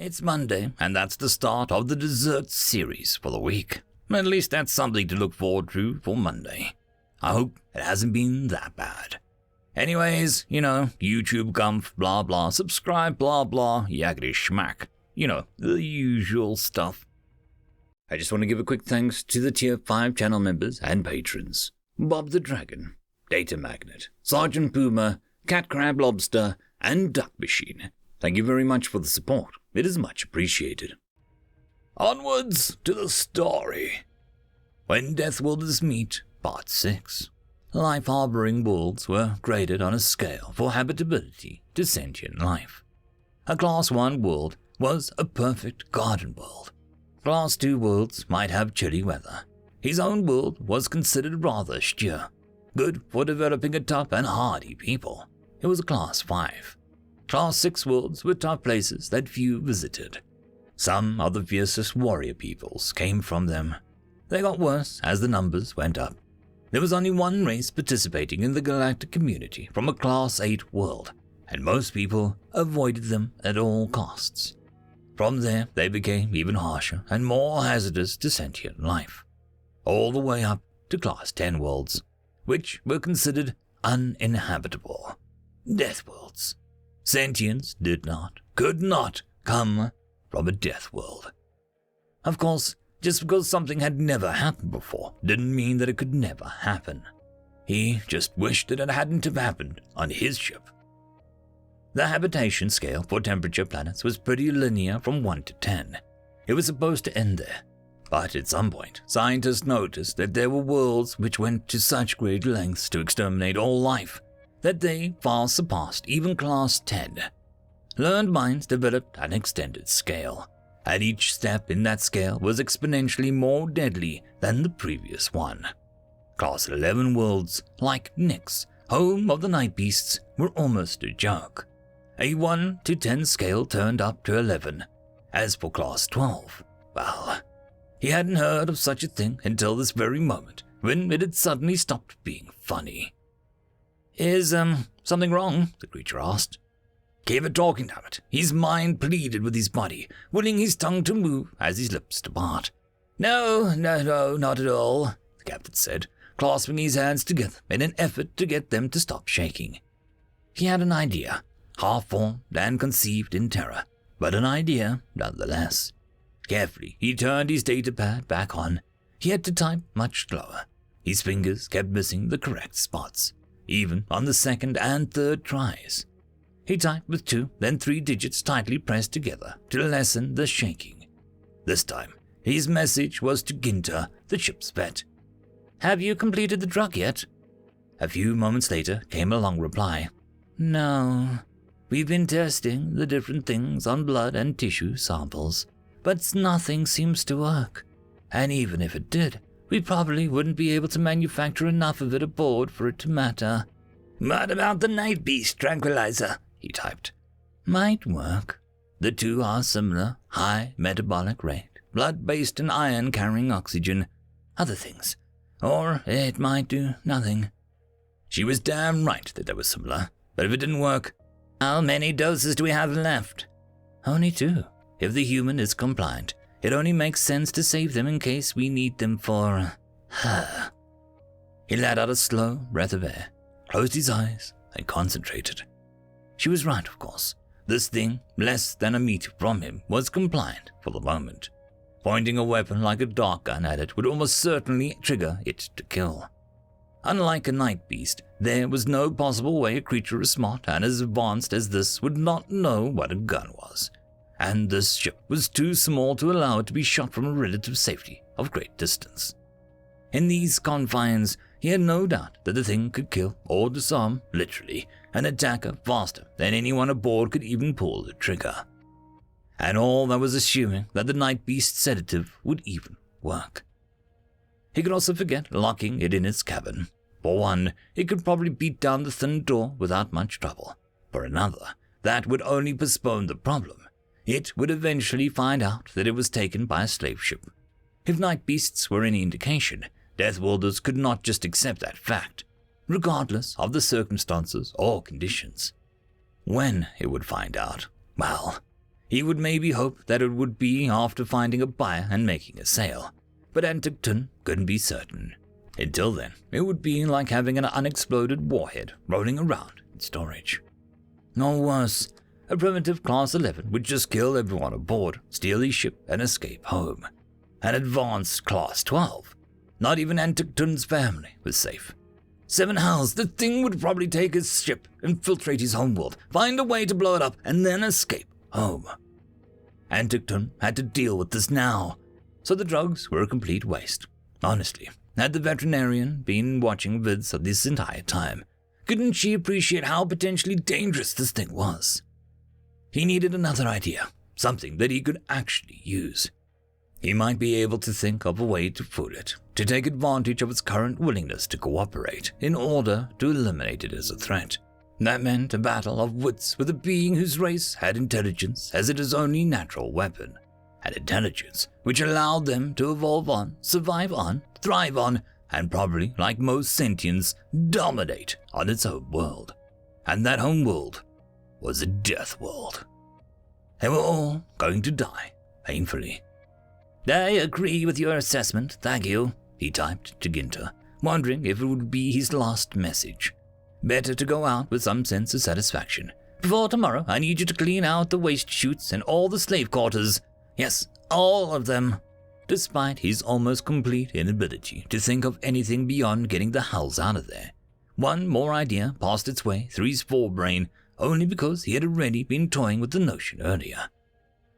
It's Monday, and that's the start of the dessert series for the week. At least that's something to look forward to for Monday. I hope it hasn't been that bad. Anyways, YouTube gumph, blah blah, subscribe, blah blah, yaggity schmack. The usual stuff. I just want to give a quick thanks to the Tier 5 channel members and patrons. Bob the Dragon, Datamagnet, Sergeant Puma, Cat Crab Lobster, and Duck Machine. Thank you very much for the support. It is much appreciated. Onwards to the story. When Deathworlders Meet, Part 6. Life-harboring worlds were graded on a scale for habitability to sentient life. A Class 1 world was a perfect garden world. Class 2 worlds might have chilly weather. His own world was considered rather austere, good for developing a tough and hardy people. It was a Class 5. Class 6 worlds were tough places that few visited. Some of the fiercest warrior peoples came from them. They got worse as the numbers went up. There was only one race participating in the galactic community from a Class 8 world, and most people avoided them at all costs. From there, they became even harsher and more hazardous to sentient life, all the way up to Class 10 worlds, which were considered uninhabitable. Death worlds. Sentience could not come from a death world. Of course, just because something had never happened before didn't mean that it could never happen. He just wished that it hadn't have happened on his ship. The habitation scale for temperature planets was pretty linear from 1 to 10. It was supposed to end there. But at some point, scientists noticed that there were worlds which went to such great lengths to exterminate all life that they far surpassed even Class 10. Learned minds developed an extended scale, and each step in that scale was exponentially more deadly than the previous one. Class 11 worlds, like Nyx, home of the Night Beasts, were almost a joke. A 1 to 10 scale turned up to 11. As for Class 12, well, he hadn't heard of such a thing until this very moment, when it had suddenly stopped being funny. Is, something wrong? The creature asked. Keep it talking, damn it. His mind pleaded with his body, willing his tongue to move as his lips to part. No, not at all, the captain said, clasping his hands together in an effort to get them to stop shaking. He had an idea, half-formed and conceived in terror, but an idea nonetheless. Carefully, he turned his datapad back on. He had to type much slower. His fingers kept missing the correct spots, even on the second and third tries. He typed with 2, then 3 digits tightly pressed together to lessen the shaking. This time, his message was to Ginter, the ship's vet. Have you completed the drug yet? A few moments later came a long reply. No. We've been testing the different things on blood and tissue samples, but nothing seems to work. And even if it did, we probably wouldn't be able to manufacture enough of it aboard for it to matter. What about the Night Beast tranquilizer? He typed. Might work. The two are similar, high metabolic rate, blood-based and iron-carrying oxygen, other things. Or it might do nothing. She was damn right that they were similar, but if it didn't work, how many doses do we have left? Only 2. If the human is compliant, it only makes sense to save them in case we need them for her. He let out a slow breath of air, closed his eyes, and concentrated. She was right, of course. This thing, less than a meter from him, was compliant for the moment. Pointing a weapon like a dart gun at it would almost certainly trigger it to kill. Unlike a night beast, there was no possible way a creature as smart and as advanced as this would not know what a gun was. And this ship was too small to allow it to be shot from a relative safety of great distance. In these confines, he had no doubt that the thing could kill or disarm, literally, an attacker faster than anyone aboard could even pull the trigger. And all that was assuming that the Night Beast sedative would even work. He could also forget locking it in its cabin. For one, it could probably beat down the thin door without much trouble. For another, that would only postpone the problem. It would eventually find out that it was taken by a slave ship. If Night Beasts were any indication, Deathworlders could not just accept that fact, regardless of the circumstances or conditions. When it would find out, well, He would maybe hope that it would be after finding a buyer and making a sale, but Anticton couldn't be certain. Until then, it would be like having an unexploded warhead rolling around in storage. Or worse, a primitive Class 11 would just kill everyone aboard, steal his ship, and escape home. An advanced Class 12. Not even Anticton's family was safe. 7 hells, the thing would probably take his ship, infiltrate his homeworld, find a way to blow it up, and then escape home. Anticton had to deal with this now, so the drugs were a complete waste. Honestly, had the veterinarian been watching vids of this entire time, couldn't she appreciate how potentially dangerous this thing was? He needed another idea, something that he could actually use. He might be able to think of a way to fool it, to take advantage of its current willingness to cooperate in order to eliminate it as a threat. That meant a battle of wits with a being whose race had intelligence as its only natural weapon, and intelligence which allowed them to evolve on, survive on, thrive on, and probably, like most sentients, dominate on its home world. And that home world was a death world. They were all going to die, painfully. "I agree with your assessment, thank you," he typed to Ginter, wondering if it would be his last message. Better to go out with some sense of satisfaction. "Before tomorrow, I need you to clean out the waste chutes and all the slave quarters. Yes, all of them." Despite his almost complete inability to think of anything beyond getting the hells out of there, one more idea passed its way through his forebrain only because he had already been toying with the notion earlier.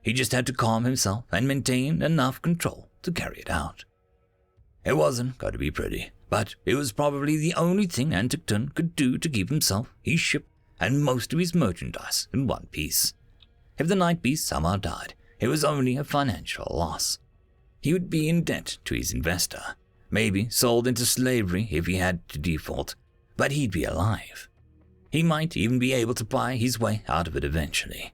He just had to calm himself and maintain enough control to carry it out. It wasn't going to be pretty, but it was probably the only thing Anticton could do to keep himself, his ship, and most of his merchandise in one piece. If the Night Beast somehow died, it was only a financial loss. He would be in debt to his investor, maybe sold into slavery if he had to default, but he'd be alive. He might even be able to buy his way out of it eventually.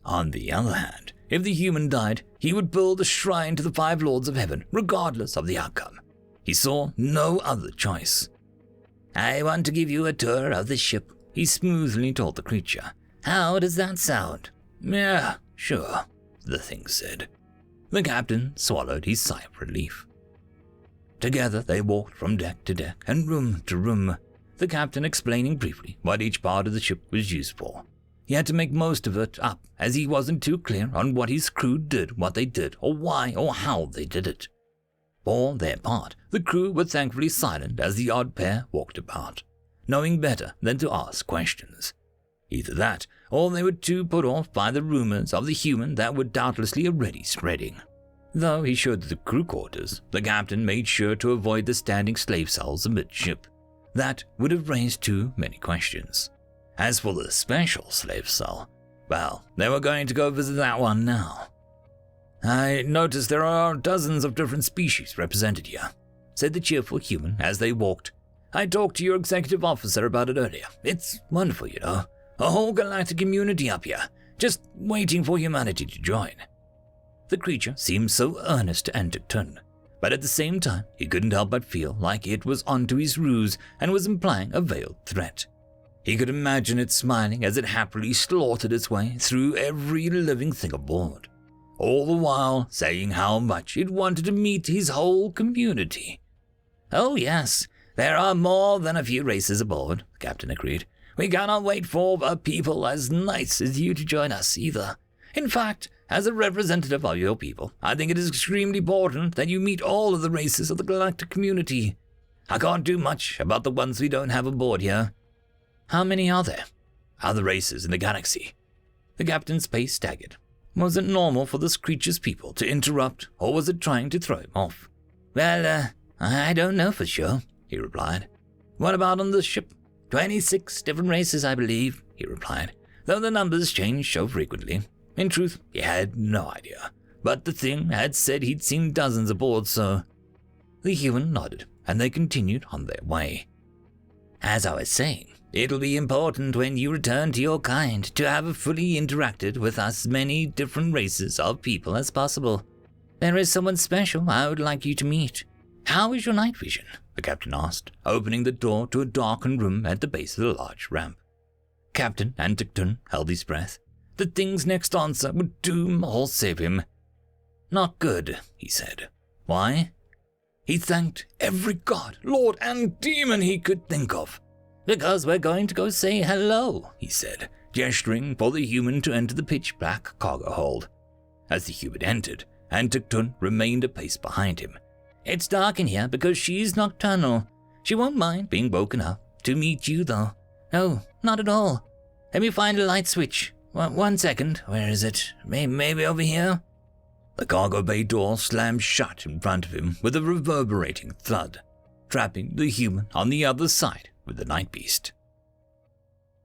On the other hand, if the human died, he would build a shrine to the 5 Lords of Heaven, regardless of the outcome. He saw no other choice. "I want to give you a tour of the ship," he smoothly told the creature. "How does that sound?" "Yeah, sure," the thing said. The captain swallowed his sigh of relief. Together they walked from deck to deck and room to room, the captain explaining briefly what each part of the ship was used for. He had to make most of it up, as he wasn't too clear on what his crew did, what they did, or why or how they did it. For their part, the crew were thankfully silent as the odd pair walked about, knowing better than to ask questions. Either that, or they were too put off by the rumors of the human that were doubtlessly already spreading. Though he showed the crew quarters, the captain made sure to avoid the standing slave cells amidship. That would have raised too many questions. As for the special slave cell, well, they were going to go visit that one now. "I notice there are dozens of different species represented here," said the cheerful human as they walked. "I talked to your executive officer about it earlier. It's wonderful, you know. A whole galactic community up here, just waiting for humanity to join." The creature seemed so earnest to Anticton, but at the same time he couldn't help but feel like it was onto his ruse and was implying a veiled threat. He could imagine it smiling as it happily slaughtered its way through every living thing aboard, all the while saying how much it wanted to meet his whole community. "Oh yes, there are more than a few races aboard," the captain agreed. "We cannot wait for a people as nice as you to join us either. In fact, as a representative of your people, I think it is extremely important that you meet all of the races of the galactic community. I can't do much about the ones we don't have aboard here." "How many are there?" "Other races in the galaxy." The captain's pace staggered. Was it normal for this creature's people to interrupt, or was it trying to throw him off? "Well, I don't know for sure," he replied. "What about on the ship?" 26 different races, I believe," he replied, though the numbers changed so frequently. In truth, he had no idea, but the thing had said he'd seen dozens aboard, so... The human nodded, and they continued on their way. "As I was saying, it'll be important when you return to your kind to have fully interacted with as many different races of people as possible. There is someone special I would like you to meet. How is your night vision?" the captain asked, opening the door to a darkened room at the base of the large ramp. Captain Anticton held his breath. the thing's next answer would doom or save him. Not good, he said. Why? He thanked every god, lord, and demon he could think of. Because we're going to go say hello, he said, gesturing for the human to enter the pitch-black cargo hold. As the human entered, Antiktun remained a pace behind him. It's dark in here because she's nocturnal. She won't mind being woken up to meet you, though. No, not at all. Let me find a light switch. 1 second. Where is it? Maybe over here? The cargo bay door slammed shut in front of him with a reverberating thud, trapping the human on the other side with the night beast.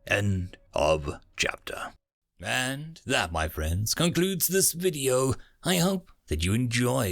End of chapter. And that, my friends, concludes this video. I hope that you enjoyed.